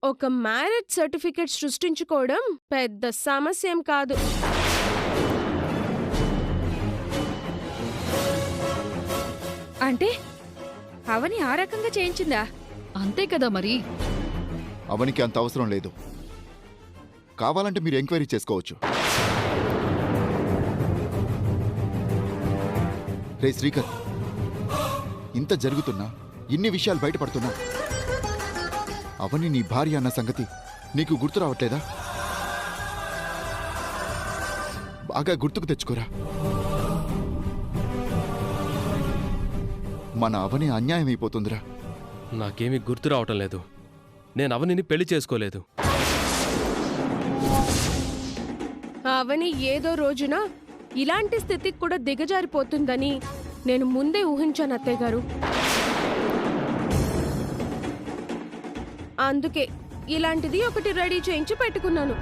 ఒక marriage certificate సృష్టించుకోవడం పెద్ద సమస్యేం కాదు. అంటే అవని ఆ రకంగా చేయించిందా? అంతే కదా మరి. అవనికి అంత అవసరం లేదు. కావాలంటే మీరు ఎంక్వైరీ చేసుకోవచ్చు. రే శ్రీకర్, ఇంత జరుగుతున్నా, ఇన్ని విషయాలు బయటపడుతున్నా అవని నీ భార్య అన్న సంగతి నీకు గుర్తు రావట్లేదా? బాగా గుర్తుకు తెచ్చుకోరా. మన అవని అన్యాయం అయిపోతుందిరా. నాకేమీ గుర్తు రావటం లేదు. నేను అవనిని పెళ్లి చేసుకోలేదు. అవని ఏదో రోజున ఇలాంటి స్థితికి కూడా దిగజారిపోతుందని నేను ముందే ఊహించాను అత్తయ్య గారు. అందుకే ఇలాంటిది ఒకటి రెడీ చేయించి పెట్టుకున్నాను.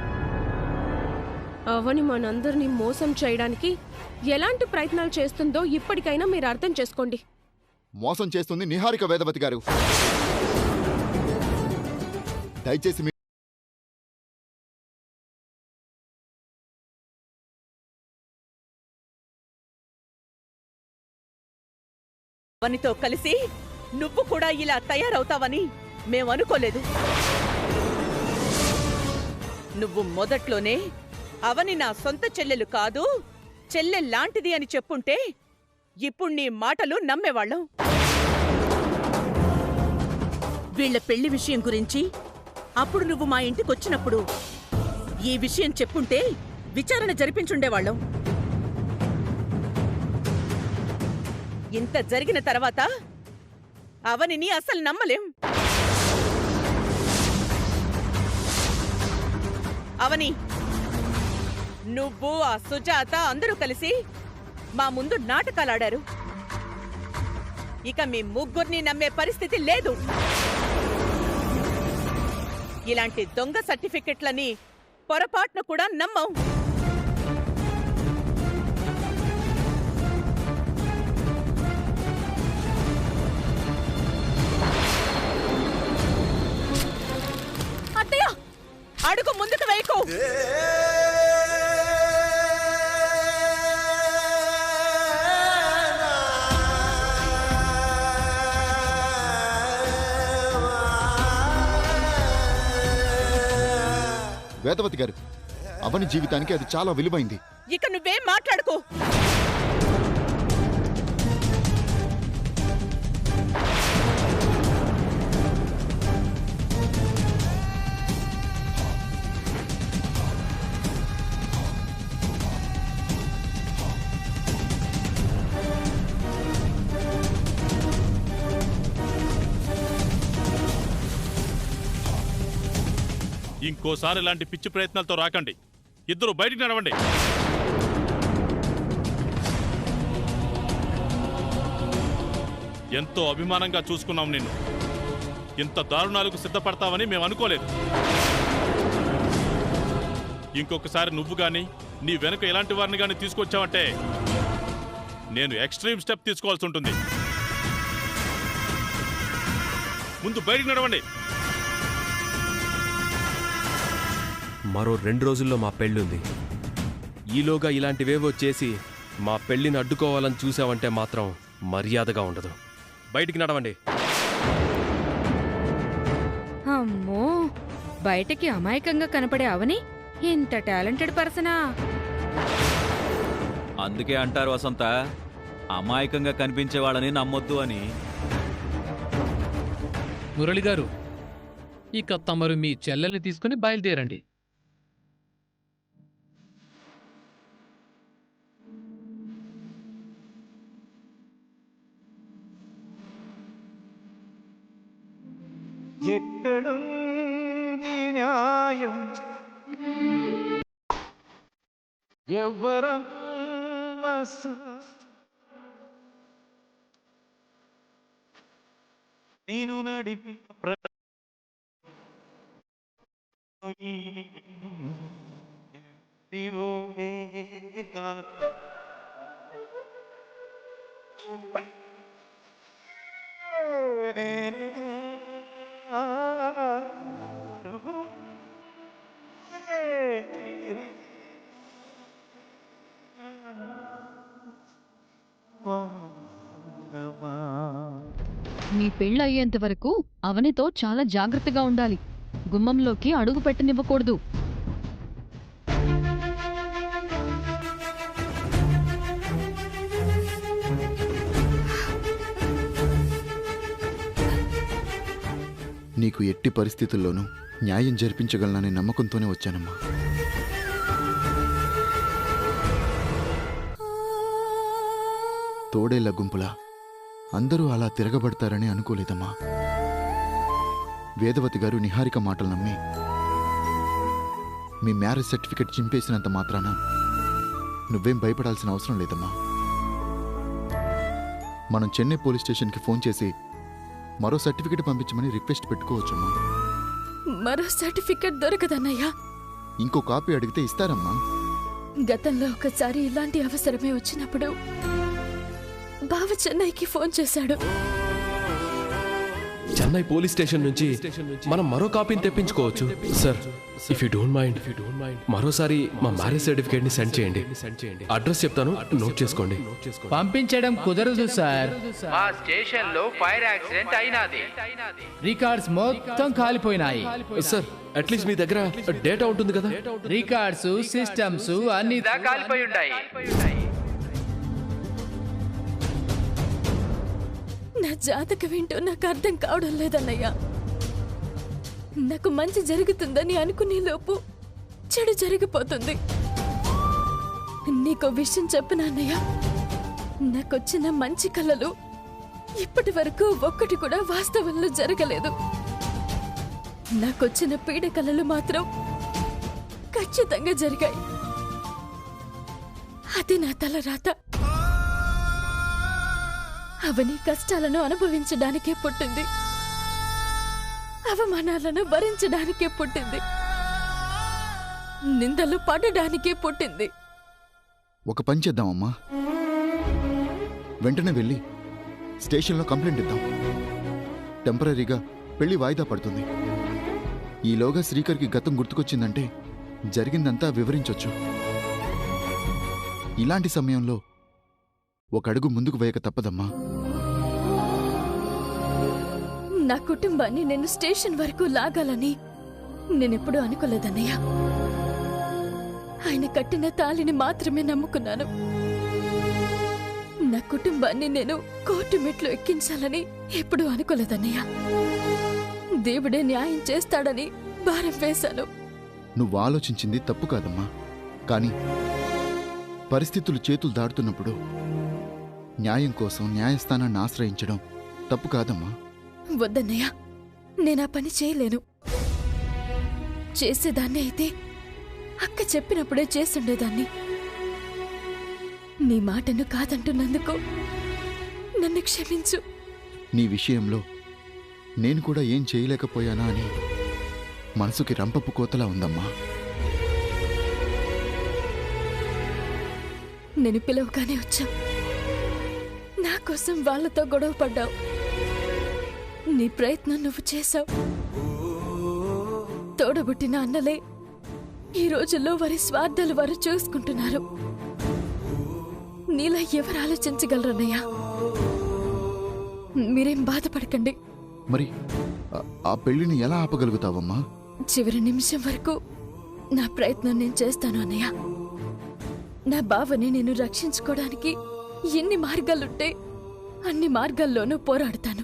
అవని మనందరినీ మోసం చేయడానికి ఎలాంటి ప్రయత్నాలు చేస్తుందో ఇప్పటికైనా మీరు అర్థం చేసుకోండి. మోసం చేస్తుంది నిహారిక వేదవతి గారు. దయచేసి అవనితో కలిసి నువ్వు కూడా ఇలా తయారవుతావని మేమనుకోలేదు. నువ్వు మొదట్లోనే అవని నా సొంత చెల్లెలు కాదు, చెల్లెల్లాంటిది అని చెప్పుంటే ఇప్పుడు నీ మాటలు నమ్మేవాళ్ళం. వీళ్ల పెళ్లి విషయం గురించి అప్పుడు నువ్వు మా ఇంటికొచ్చినప్పుడు ఈ విషయం చెప్పుంటే విచారణ జరిపించుండేవాళ్ళం. ఇంత జరిగిన తర్వాత అవనిని అసలు నమ్మలేం. అవని, నువ్వు ఆ సుజాత అందరూ కలిసి మా ముందు నాటకాలాడారు. ఇక మీ ముగ్గురిని నమ్మే పరిస్థితి లేదు. ఇలాంటి దొంగ సర్టిఫికెట్లని పొరపాటును కూడా నమ్మం. అత్తయ్య, అడుగు ముందుకు వేయకు. వేదవతి గారు, అవని జీవితానికి అది చాలా విలువైంది. ఇక నువ్వేం మాట్లాడుకో. ఇంకోసారి ఇలాంటి పిచ్చి ప్రయత్నాలతో రాకండి. ఇద్దరు బయటికి నడవండి. ఎంతో అభిమానంగా చూసుకున్నాం నిన్ను. ఇంత దారుణాలకు సిద్ధపడతావని మేము అనుకోలేదు. ఇంకొకసారి నువ్వు గాని నీ వెనుక ఎలాంటి వారిని గాని తీసుకొచ్చావంటే నేను ఎక్స్ట్రీమ్ స్టెప్ తీసుకోవాల్సి ఉంటుంది. ముందు బయటికి నడవండి. మరో 2 రోజుల్లో మా పెళ్ళుంది. ఈలోగా ఇలాంటివేవో చేసి మా పెళ్లిని అడ్డుకోవాలని చూసావంటే మాత్రం మర్యాదగా ఉండదు. బయటికి నడవండి. అమ్మో, బయటకి అమాయకంగా కనపడే అవని ఇంత టాలెంటెడ్ పర్సనా? అందుకే అంటారు వసంత, అమాయకంగా కనిపించే వాళ్ళని నమ్మొద్దు అని. మురళిగారు, ఇక తమరు మీ చెల్లెల్ని తీసుకుని బయలుదేరండి. ఎక్కడుంది న్యాయం, ఎవరమ్మ నేను నడిపి మీ పెళ్ళి అయ్యేంత వరకు అవనితో చాలా జాగ్రత్తగా ఉండాలి. గుమ్మంలోకి అడుగు పెట్టనివ్వకూడదు. నీకు ఎట్టి పరిస్థితుల్లోనూ న్యాయం జరిపించగలననే నమ్మకంతోనే వచ్చానమ్మా. తోడేళ్ల గుంపులా అందరూ అలా తిరగబడతారని అనుకోలేదమ్మా. వేదవతి గారు నిహారిక మాటలు నమ్మి మీ మ్యారేజ్ సర్టిఫికెట్ చింపేసినంత మాత్రాన నువ్వేం భయపడాల్సిన అవసరం లేదమ్మా. మనం చెన్నై పోలీస్ స్టేషన్కి ఫోన్ చేసి మరో సర్టిఫికెట్ పంపించమని రిక్వెస్ట్ పెట్టుకోవచ్చమ్మా. మరో సర్టిఫికెట్ దొరకదన్నయ్యా. ఇంకో కాపీ అడిగితే ఇస్తారమ్మా. గతంలో ఒకసారి ఇలాంటి అవసరమే వచ్చినప్పుడు బావ చెన్నైకి ఫోన్ చేశాడు. చెన్నై పోలీస్ స్టేషన్ నుంచి మనం మరో కాపీని తెప్పించుకోవచ్చు. Sir, if you don't mind మరోసారి మా మ్యారేజ్ సర్టిఫికేట్ ని సెండ్ చేయండి. అడ్రస్ చెప్తాను, నోట్ చేసుకోండి. పంపించడం కుదరదు సార్. మా స్టేషన్ లో ఫైర్ యాక్సిడెంట్ అయినది. రికార్డ్స్ మొత్తం కాలిపోయినాయి. సార్, అట్లీస్ట్ మీ దగ్గర డేటా ఉంటుంది కదా? రికార్డ్స్, సిస్టమ్స్ అన్ని కాలిపోయి ఉన్నాయి. నా జాతకం వింటూ నాకు అర్థం కావడం లేదన్నయ్యా. నాకు మంచి జరుగుతుందని అనుకునే లోపు చెడు జరిగిపోతుంది. నీకో విషయం చెప్పనా అన్నయ్య? నాకొచ్చిన మంచి కళలు ఇప్పటి వరకు ఒక్కటి కూడా వాస్తవంలో జరగలేదు. నాకొచ్చిన పీడ కళలు మాత్రం ఖచ్చితంగా జరిగాయి. అది నా తల రాత. అవని కష్టాలను అనుభవించడానికే పుట్టింది, అవమానాలను భరించడానికే పుట్టింది, నిందలు పడడానికే పుట్టింది. ఒక పని చేద్దామమ్మా, వెంటనే వెళ్ళి స్టేషన్లో కంప్లైంట్ ఇద్దాం. టెంపరీగా పెళ్లి వాయిదా పడుతుంది. ఈలోగా శ్రీకర్కి గతం గుర్తుకొచ్చిందంటే జరిగిందంతా వివరించొచ్చు. ఇలాంటి సమయంలో ఒక అడుగు ముందుకు వేయక తప్పదమ్మా. నా కుటుంబాన్ని నేను స్టేషన్ వరకు లాగాలని నేనెప్పుడూ అనుకోలేదన్నయ్య. ఆయన కట్టిన తాళిని మాత్రమే నమ్ముకున్నాను. నా కుటుంబాన్ని నేను కోర్టు మెట్లు ఎక్కించాలని ఎప్పుడూ అనుకోలేదన్నయ్య. దేవుడే న్యాయం చేస్తాడని భారం వేశాను. నువ్వు ఆలోచించింది తప్పు కాదమ్మా. కానీ పరిస్థితులు చేతులు దాటుతున్నప్పుడు న్యాయం కోసం న్యాయస్థానాన్ని ఆశ్రయించడం తప్పు కాదమ్మా. వద్దన్నయ్య, నేనా పని చేయలేను. చేసేదాన్ని అయితే అక్క చెప్పినప్పుడే చేసుండేదాన్ని. నీ మాటను కాదంటున్నందుకు నన్ను క్షమించు. నీ విషయంలో నేను కూడా ఏం చేయలేకపోయానా అని మనసుకి రంపపు కోతలా ఉందమ్మా. నేను పిలవగానే వచ్చా. నా కోసం వాళ్ళతో గొడవ పడ్డావు. నీ ప్రయత్నం నువ్వు చేశావు. తోడబుట్టిన అన్నలే ఈ రోజుల్లో వారి స్వార్థాలు వారు చూసుకుంటున్నారు. నీలా ఎవరు ఆలోచించగలరన్నయ్యా? మీరేం బాధపడకండి. మరి ఆ పెళ్లిని ఎలా ఆపగలుగుతావమ్మా? చివరి నిమిషం వరకు నా ప్రయత్నం నేను చేస్తాను అన్నయ్య. నా బావని నేను రక్షించుకోవడానికి ఎన్ని మార్గాలుంటే అన్ని మార్గాల్లోనూ పోరాడతాను.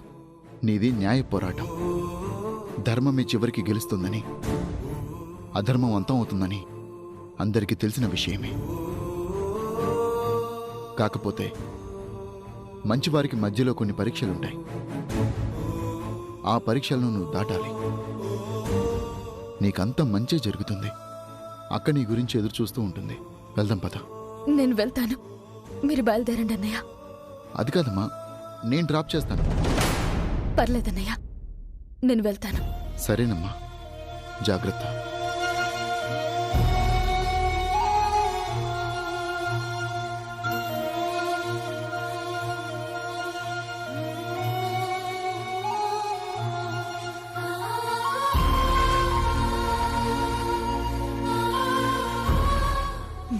నీది న్యాయ పోరాటం. ధర్మమే చివరికి గెలుస్తుందని, అధర్మం అంతం అవుతుందని అందరికీ తెలిసిన విషయమే. కాకపోతే మంచివారికి మధ్యలో కొన్ని పరీక్షలుంటాయి. ఆ పరీక్షలను నువ్వు దాటాలి. నీకంతా మంచే జరుగుతుంది. అక్క నీ గురించి ఎదురు చూస్తూ ఉంటుంది. వెళ్దాం పద. నేను వెళ్తాను, మీరు బయలుదేరండి అన్నయ్య. అది కాదమ్మా, నేను డ్రాప్ చేస్తాను. పర్లేదన్నయ్య, నేను వెళ్తాను. సరేనమ్మా, జాగ్రత్త.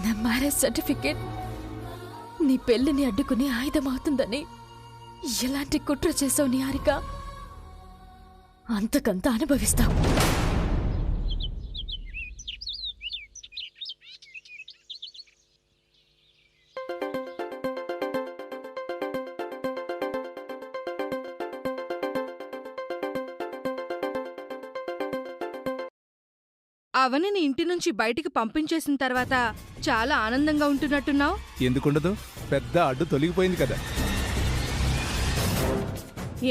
నా మ్యారేజ్ సర్టిఫికేట్ నీ పెళ్లిని అడ్డుకుని ఆయుధమవుతుందని ఎలాంటి కుట్ర చేసావు నిహారిక? అంతకంత అనుభవిస్తావు. అవనిని ఇంటి నుంచి బయటికి పంపించేసిన తర్వాత చాలా ఆనందంగా ఉంటున్నట్టున్నావు. ఎందుకుండదు, పెద్ద అడ్డు తొలగిపోయింది కదా.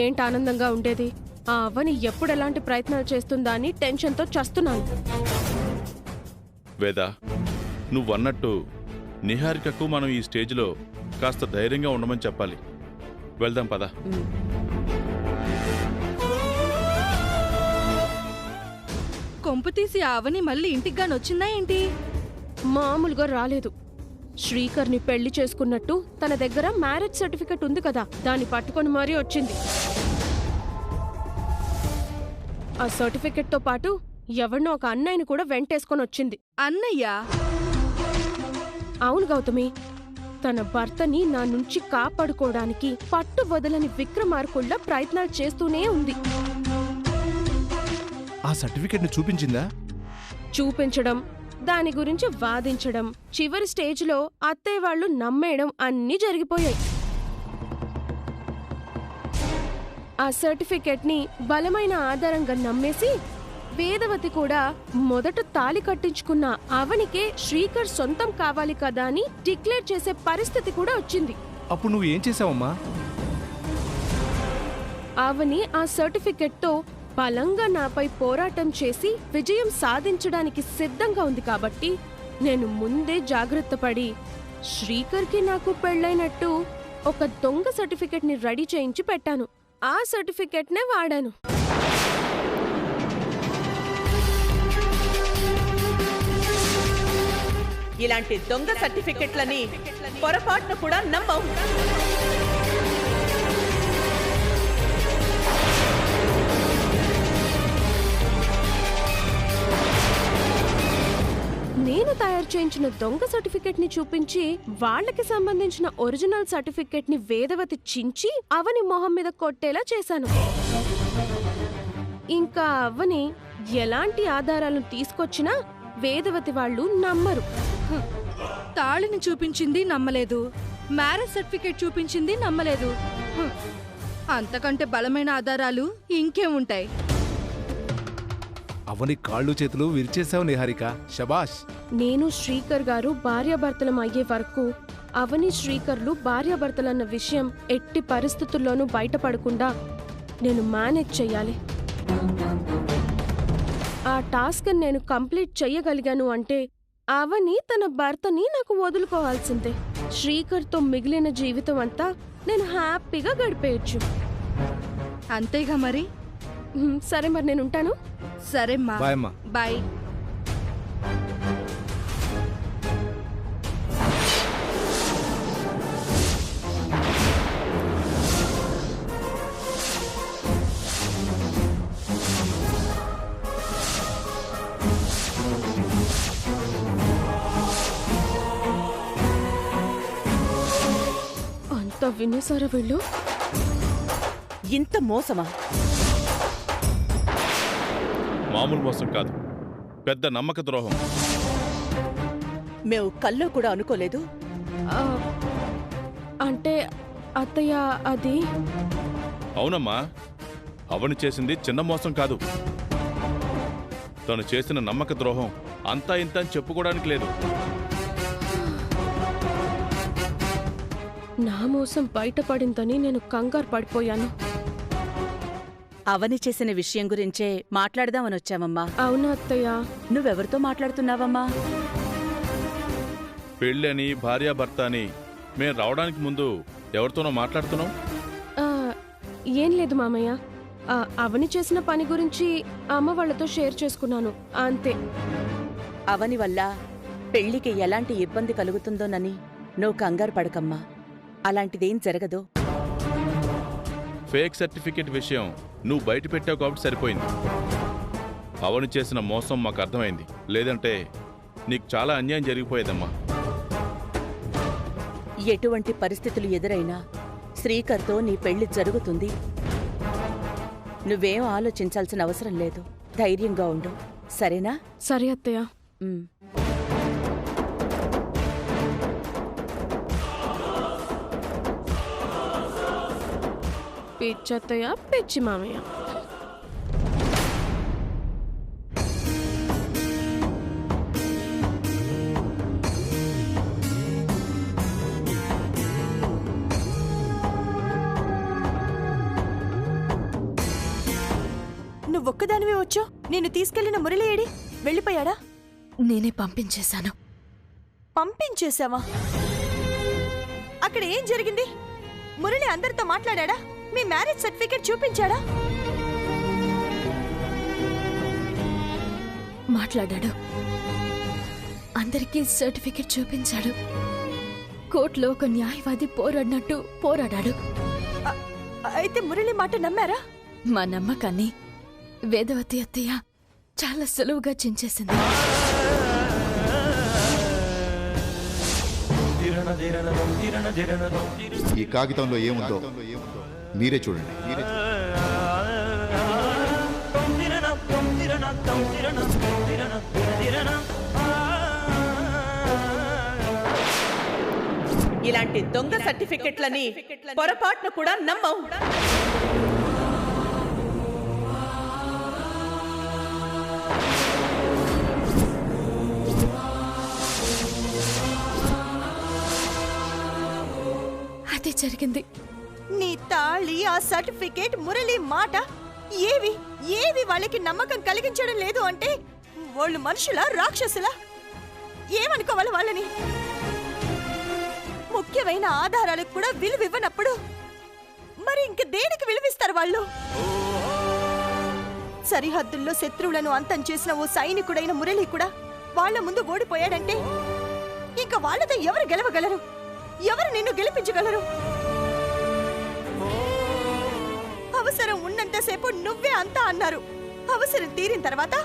ఏంటి ఆనందంగా ఉండేది? ఆ అవ్వని ఎప్పుడెలాంటి ప్రయత్నాలు చేస్తుందా అని టెన్షన్తో చస్తున్నాను. వేద, నువ్వన్నట్టు నిహారికకు మనం ఈ స్టేజ్లో కాస్త ధైర్యంగా ఉండమని చెప్పాలి. వెళ్దాం పద. కొంపు తీసి అవని మళ్ళీ ఇంటికిగానొచ్చిందా ఏంటి? మామూలుగా రాలేదు. శ్రీకర్ని పెళ్లి చేసుకున్నట్టు తన దగ్గర మ్యారేజ్ సర్టిఫికెట్ ఉంది కదా, దాన్ని పట్టుకొని మరీ వచ్చింది. ఆ సర్టిఫికెట్తో పాటు ఎవరినో ఒక అన్నయ్యని కూడా వెంటేసుకొని వచ్చింది. అన్నయ్య? అవును గౌతమి, తన భర్తని నా నుంచి కాపాడుకోవడానికి పట్టు వదలని విక్రమార్కుళ్ళ ప్రయత్నాలు చేస్తూనే ఉంది. ఆ సర్టిఫికెట్ని చూపించిందా? చూపించడం, దాని గురించి వాదించడం, చివరి స్టేజ్లో అత్తయ్య వాళ్ళు నమ్మేయడం అన్నీ జరిగిపోయాయి. ఆ సర్టిఫికెట్ని బలమైన ఆధారంగా నమ్మేసి వేదవతి కూడా మొదట తాళి కట్టించుకున్న అవనికే శ్రీకర్ సొంతం కావాలి కదా అని డిక్లేర్ చేసే పరిస్థితి కూడా వచ్చింది. అప్పుడు నువ్వు ఏం చేసావమ్మా? అవని ఆ సర్టిఫికెట్తో బలంగా నాపై పోరాటం చేసి విజయం సాధించడానికి సిద్ధంగా ఉంది కాబట్టి నేను ముందే జాగ్రత్త పడి శ్రీకర్కి నాకు పెళ్ళైనట్టు ఒక దొంగ సర్టిఫికెట్ని రెడీ చేయించి పెట్టాను. ఆ సర్టిఫికెట్నే వాడాను. ఇలాంటి దొంగ సర్టిఫికెట్లని పొరపాటున కూడా నమ్మవు. నేను తయారు చేయించిన దొంగ సర్టిఫికెట్ ని చూపించి వాళ్ళకి సంబంధించిన ఒరిజినల్ సర్టిఫికెట్ ని వేదవతి చించి అవని మొహం మీద కొట్టేలా చేశాను. ఇంకా అవని ఎలాంటి ఆధారాలను తీసుకొచ్చినా వేదవతి వాళ్ళు నమ్మరు. తాళిని చూపించింది నమ్మలేదు, మ్యారేజ్ సర్టిఫికేట్ చూపించింది నమ్మలేదు. అంతకంటే బలమైన ఆధారాలు ఇంకేముంటాయి? అవని కాళ్ళు చేతులు విరిచేశావు నిహారిక, శబాష్. నేను శ్రీకర్ గారు భార్యాభర్తలం అయ్యే వరకు అవని శ్రీకర్లు భార్యాభర్తలన్న విషయం ఎట్టి పరిస్థితుల్లోనూ బయటపడకుండా నేను మేనేజ్ చెయ్యాలి. ఆ టాస్క్ నేను కంప్లీట్ చెయ్యగలిగాను అంటే అవని తన భర్తని నాకు వదులుకోవాల్సిందే. శ్రీకర్తో మిగిలిన జీవితం అంతా నేను హ్యాపీగా గడిపేయచ్చు. అంతేగా మరి. సరే మరి నేను ఉంటాను. సరేమ్మా, బాయ్. అంత వినేసారా వీళ్ళు? ఇంత మోసమా? మామూలు మోసం కాదు, పెద్ద నమ్మక ద్రోహం. మేము కల్లో కూడా అనుకోలేదు. అంటే అత్తయ్య, అది అవునమ్మా, అవని చేసింది చిన్న మోసం కాదు. తను చేసిన నమ్మక ద్రోహం అంతా ఇంత అని చెప్పుకోవడానికి లేదు. నా మోసం బయటపడిందని నేను కంగారు పడిపోయాను. అవని చేసిన విషయం గురించే మాట్లాడదామని వచ్చామమ్మా. అవునా అత్తయ్య? నువ్వెవరితో మాట్లాడుతున్నావమ్మా? పెళ్ళని, భార్యాభర్త అని మేం రావడానికి ముందు ఎవరితోనో మాట్లాడుతున్నావు? ఏం లేదు మామయ్య, అవని చేసిన పని గురించి అమ్మ వాళ్ళతో షేర్ చేసుకున్నాను అంతే. అవని వల్ల పెళ్లికి ఎలాంటి ఇబ్బంది కలుగుతుందోనని నువ్వు కంగారు పడకమ్మా. అలాంటిదేం జరగదు. ఫేక్ సర్టిఫికెట్ విషయం నువ్వు బయట పెట్టావు కాబట్టి సరిపోయింది. అవని చేసిన మోసం మాకు అర్థమైంది. లేదంటే నీకు చాలా అన్యాయం జరిగిపోయేదమ్మా. ఎటువంటి పరిస్థితులు ఎదురైనా శ్రీకర్తో నీ పెళ్లి జరుగుతుంది. నువ్వేం ఆలోచించాల్సిన అవసరం లేదు. ధైర్యంగా ఉండు, సరేనా? సరే అత్తయ్య. పిచ్చత్తయ్య, పిచ్చి మామయ్య. నువ్వొక్కదానివే వచ్చో. నేను తీసుకెళ్లిన మురళి ఏడి? వెళ్ళిపోయాడా? నేనే పంపించేశాను. పంపించేశావా? అక్కడ ఏం జరిగింది? మురళి అందరితో మాట్లాడా? మీ మ్యారేజ్ సర్టిఫికేట్ చూపించాడా? మాట్లాడాడు. అందరికీ సర్టిఫికేట్ చూపించాడు. కోర్టులో ఒక న్యాయవాది పోరాడినట్టు పోరాడాడు. అయితే మురళి మాట నమ్మారా? మా నమ్మకాన్ని వేదవతి అత్తయ్య చాలా సులువుగా చించేసింది. ఈ కాగితంలో ఏముందో మీరే చూడండి. ఇలాంటి దొంగ సర్టిఫికెట్లని పొరపాటును కూడా నమ్మవు. అదే జరిగింది. నీ తాళి, ఆ సర్టిఫికేట్, మురళి మాట ఏవి ఏవి వాళ్ళకి నమ్మకం కలిగించడం లేదు అంటే వాళ్ళు మనుషులా, రాక్షసులా? ఏమనుకోవాలి వాళ్ళని? ముఖ్యమైన ఆధారాలకు కూడా విలువివ్వనప్పుడు మరి ఇంక దేనికి విలువిస్తారు వాళ్ళు? సరిహద్దుల్లో శత్రువులను అంతం చేసిన ఓ సైనికుడైన మురళి కూడా వాళ్ళ ముందు ఓడిపోయాడంటే ఇంకా వాళ్ళతో ఎవరు గెలవగలరు? ఎవరు నిన్ను గెలిపించగలరు? అవసరం ఉన్నంతసేపు నువ్వే అంతా అన్నారు. అవసరం తీరిన తర్వాత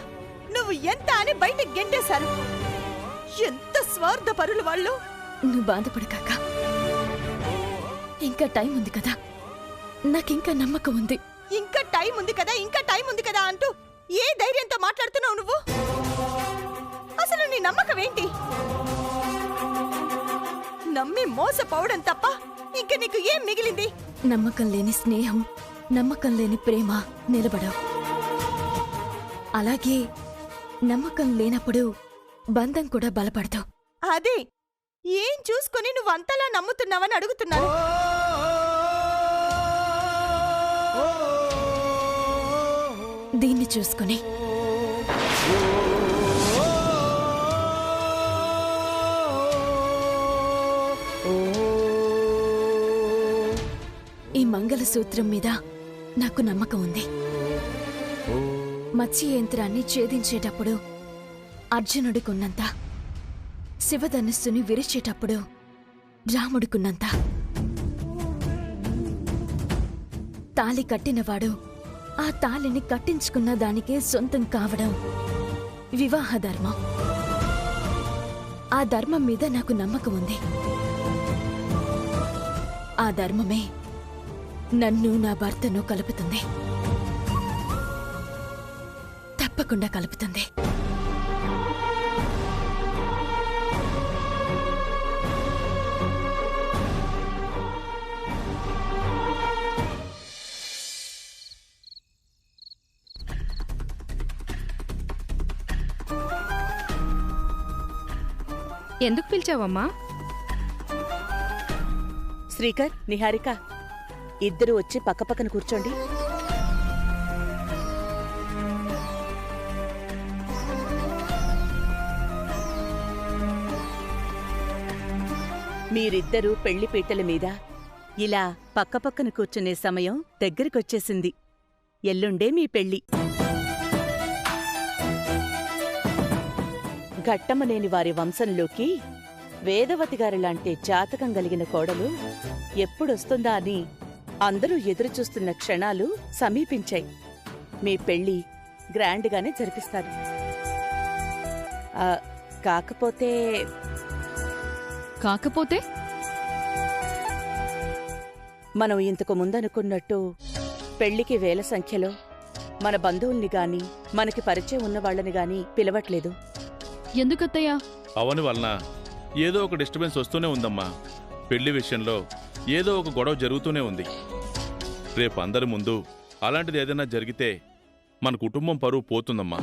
నువ్వు ఎంత అని బయటకు గెంటేశారు. ఎంత స్వార్థపరులు వాళ్ళు! నువ్వు బాధపడకాక, ఇంకా టైం ఉంది కదా, నాకింకా నమ్మకం ఉంది. ఇంకా టైం ఉంది కదా, ఇంకా టైం ఉంది కదా అంటూ ఏ ధైర్యంతో మాట్లాడుతున్నావు నువ్వు? అసలు నీ నమ్మకం ఏంటి? నమ్మి మోసపోవడం తప్ప ఇంక నీకు ఏం మిగిలింది? నమ్మకం లేని స్నేహం, నమ్మకం లేని ప్రేమ నిలబడవు. అలాగే నమ్మకం లేనప్పుడు బంధం కూడా బలపడదు. అదే ఏం చూసుకొని నువ్వు అంతలా నమ్ముతున్నావని అడుగుతున్నాను. దీన్ని చూసుకొని ఈ మంగళసూత్రం మీద నాకు నమ్మకం ఉంది. మత్స్య యంత్రాన్ని ఛేదించేటప్పుడు అర్జునుడికున్నంత, శివధనుస్సుని విరిచేటప్పుడు రాముడికున్నంత, తాళి కట్టినవాడు ఆ తాళిని కట్టించుకున్న దానికే సొంతం కావడం వివాహ ధర్మం. ఆ ధర్మం మీద నాకు నమ్మకం ఉంది. ఆ ధర్మమే నన్ను, నా భర్తను కలుపుతుంది. తప్పకుండా కలుపుతుంది. ఎందుకు పిలిచావమ్మా? శ్రీకర్, నిహారిక ఇద్దరు వచ్చి పక్కపక్కన కూర్చోండి. మీరిద్దరూ పెళ్లి పీటల మీద ఇలా పక్కపక్కన కూర్చునే సమయం దగ్గరికొచ్చేసింది. ఎల్లుండే మీ పెళ్లి. ఘట్టమనేని వారి వంశంలోకి వేదవతి గారిలాంటి జాతకం కలిగిన కోడలు ఎప్పుడొస్తుందా అని అందరూ ఎదురుచూస్తున్న క్షణాలు సమీపించాయి. మీ పెళ్లి గ్రాండ్గానే జరిపిస్తారు. కాకపోతే మనం ఇంతకు ముందనుకున్నట్టు పెళ్లికి వేల సంఖ్యలో మన బంధువుల్ని గాని మనకి పరిచయం ఉన్న వాళ్ళని గాని పిలవట్లేదు. ఎందుకత్తయ్యా? అవని వలన ఏదో ఒక డిస్టర్బెన్స్ వస్తూనే ఉందమ్మా. పెళ్లి విషయంలో ఏదో ఒక గొడవ జరుగుతూనే ఉంది. రేపు అందరి ముందు అలాంటిది ఏదైనా జరిగితే మన కుటుంబం పరువు పోతుందమ్మా.